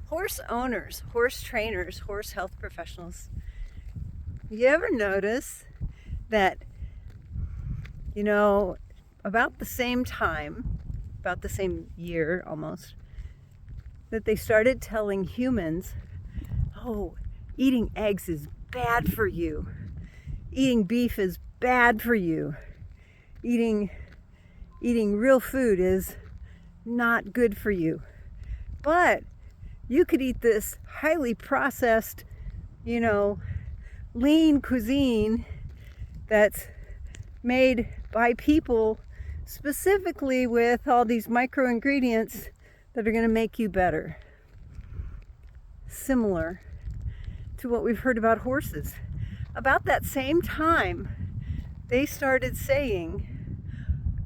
Horse owners, horse trainers, horse health professionals, you ever notice that, about the same time, about the same year almost, that they started telling humans, oh, eating eggs is bad for you. Eating beef is bad for you. Eating real food is not good for you. But you could eat this highly processed, lean cuisine that's made by people specifically with all these micro ingredients that are going to make you better. Similar to what we've heard about horses. About that same time, they started saying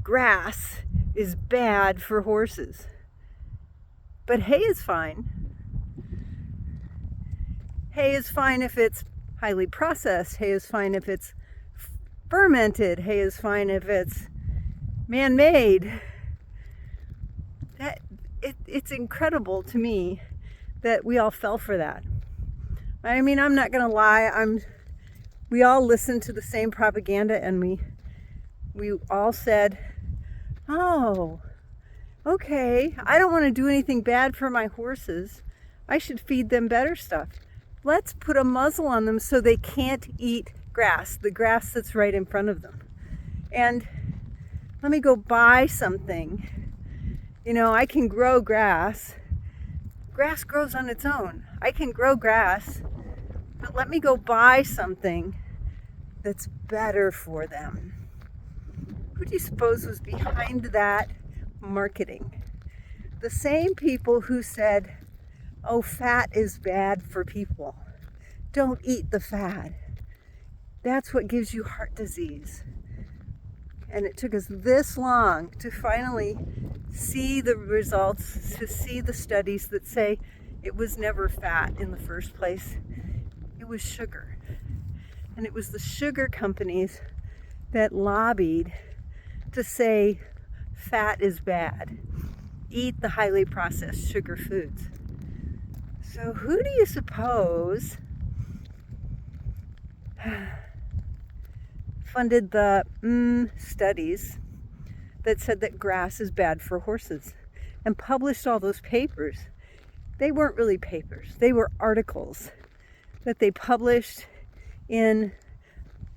grass is bad for horses. But hay is fine. Hay is fine if it's highly processed. Hay is fine if it's fermented. Hay is fine if it's man-made. It's incredible to me that we all fell for that. I mean, I'm not gonna lie. We all listened to the same propaganda, and we all said, "Oh, okay. I don't want to do anything bad for my horses. I should feed them better stuff. Let's put a muzzle on them so they can't eat grass, the grass that's right in front of them. And let me go buy something. I can grow grass. Grass grows on its own. I can grow grass, but let me go buy something that's better for them." Who do you suppose was behind that marketing? The same people who said, oh, fat is bad for people. Don't eat the fat. That's what gives you heart disease. And it took us this long to finally see the results, to see the studies that say it was never fat in the first place. It was sugar. And it was the sugar companies that lobbied to say fat is bad. Eat the highly processed sugar foods. So who do you suppose funded the studies that said that grass is bad for horses and published all those papers? They weren't really papers. They were articles that they published in,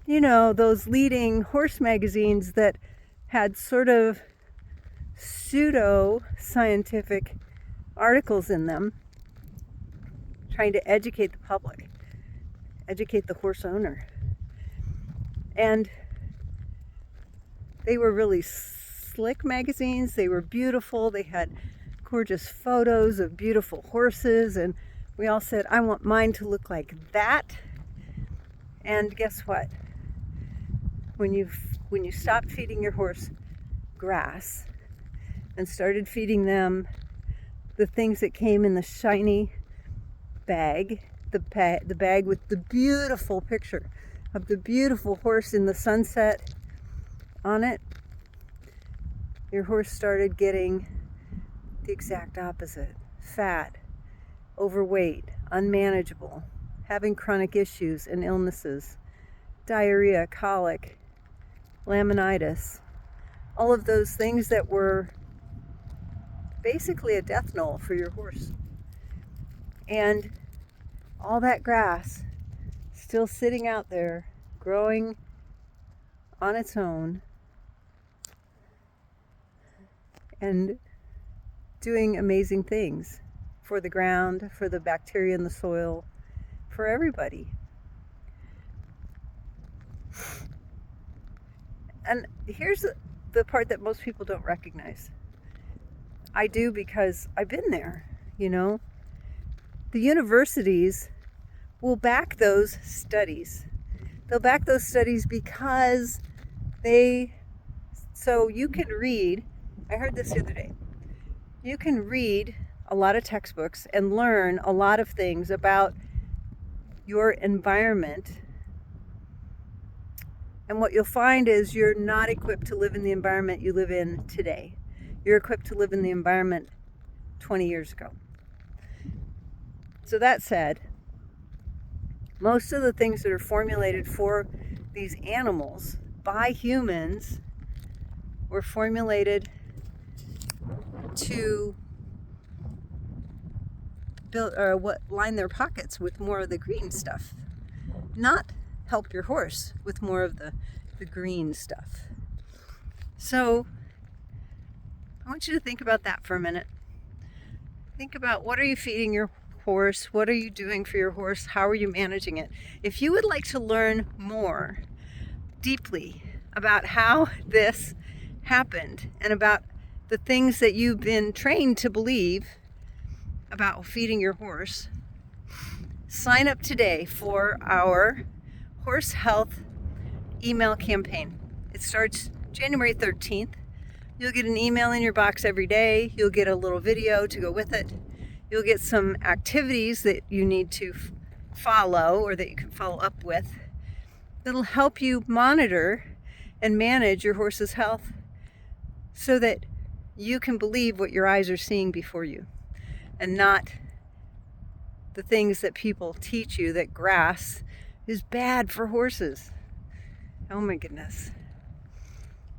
those leading horse magazines that had sort of pseudo-scientific articles in them, trying to educate the public, educate the horse owner. And they were really slick magazines. They were beautiful. They had gorgeous photos of beautiful horses. And we all said, I want mine to look like that. And guess what? When you stopped feeding your horse grass and started feeding them the things that came in the shiny bag, the bag with the beautiful picture of the beautiful horse in the sunset on it, your horse started getting the exact opposite. Fat, overweight, unmanageable, having chronic issues and illnesses, diarrhea, colic, laminitis, all of those things that were basically a death knell for your horse. And all that grass still sitting out there, growing on its own and doing amazing things for the ground, for the bacteria in the soil, for everybody. And here's the part that most people don't recognize. I do, because I've been there, The universities will back those studies. They'll back those studies because so you can read, I heard this the other day, you can read a lot of textbooks and learn a lot of things about your environment. And what you'll find is you're not equipped to live in the environment you live in today. You're equipped to live in the environment 20 years ago. So that said, most of the things that are formulated for these animals by humans were formulated to build or line their pockets with more of the green stuff, not help your horse with more of the green stuff. So I want you to think about that for a minute. Think about, what are you feeding your horse? What are you doing for your horse? How are you managing it? If you would like to learn more deeply about how this happened and about the things that you've been trained to believe about feeding your horse, sign up today for our horse health email campaign. It starts January 13th. You'll get an email in your box every day. You'll get a little video to go with it. You'll get some activities that you need to follow or that you can follow up with that'll help you monitor and manage your horse's health so that you can believe what your eyes are seeing before you and not the things that people teach you that grass is bad for horses. Oh my goodness.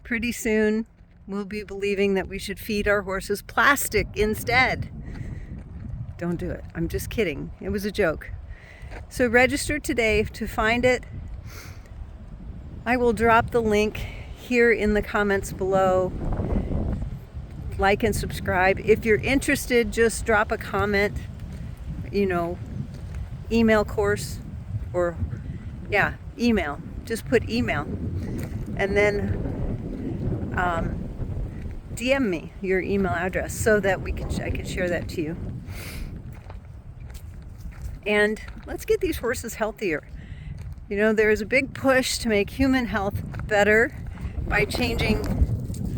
Pretty soon we'll be believing that we should feed our horses plastic instead. Don't do it. I'm just kidding. It was a joke. So register today to find it. I will drop the link here in the comments below. Like and subscribe. If you're interested, just drop a comment, email course, or email. Just put email. And then DM me your email address so that I can share that to you. And let's get these horses healthier. There is a big push to make human health better by changing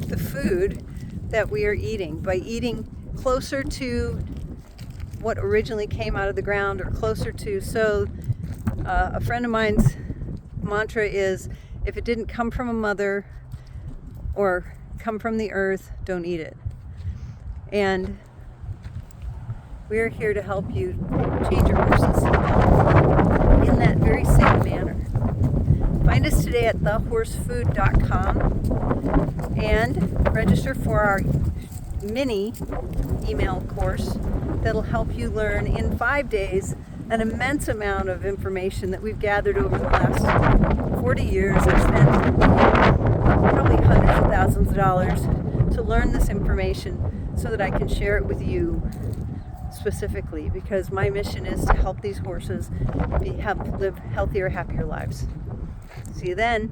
the food that we are eating, by eating closer to what originally came out of the ground or closer to. So a friend of mine's mantra is, if it didn't come from a mother or come from the earth, don't eat it. And we're here to help you change your horses in that very same manner. Find us today at thehorsefood.com and register for our mini email course that'll help you learn in 5 days an immense amount of information that we've gathered over the last 40 years. I've spent probably hundreds of thousands of dollars to learn this information so that I can share it with you specifically, because my mission is to help these horses live healthier, happier lives. See you then.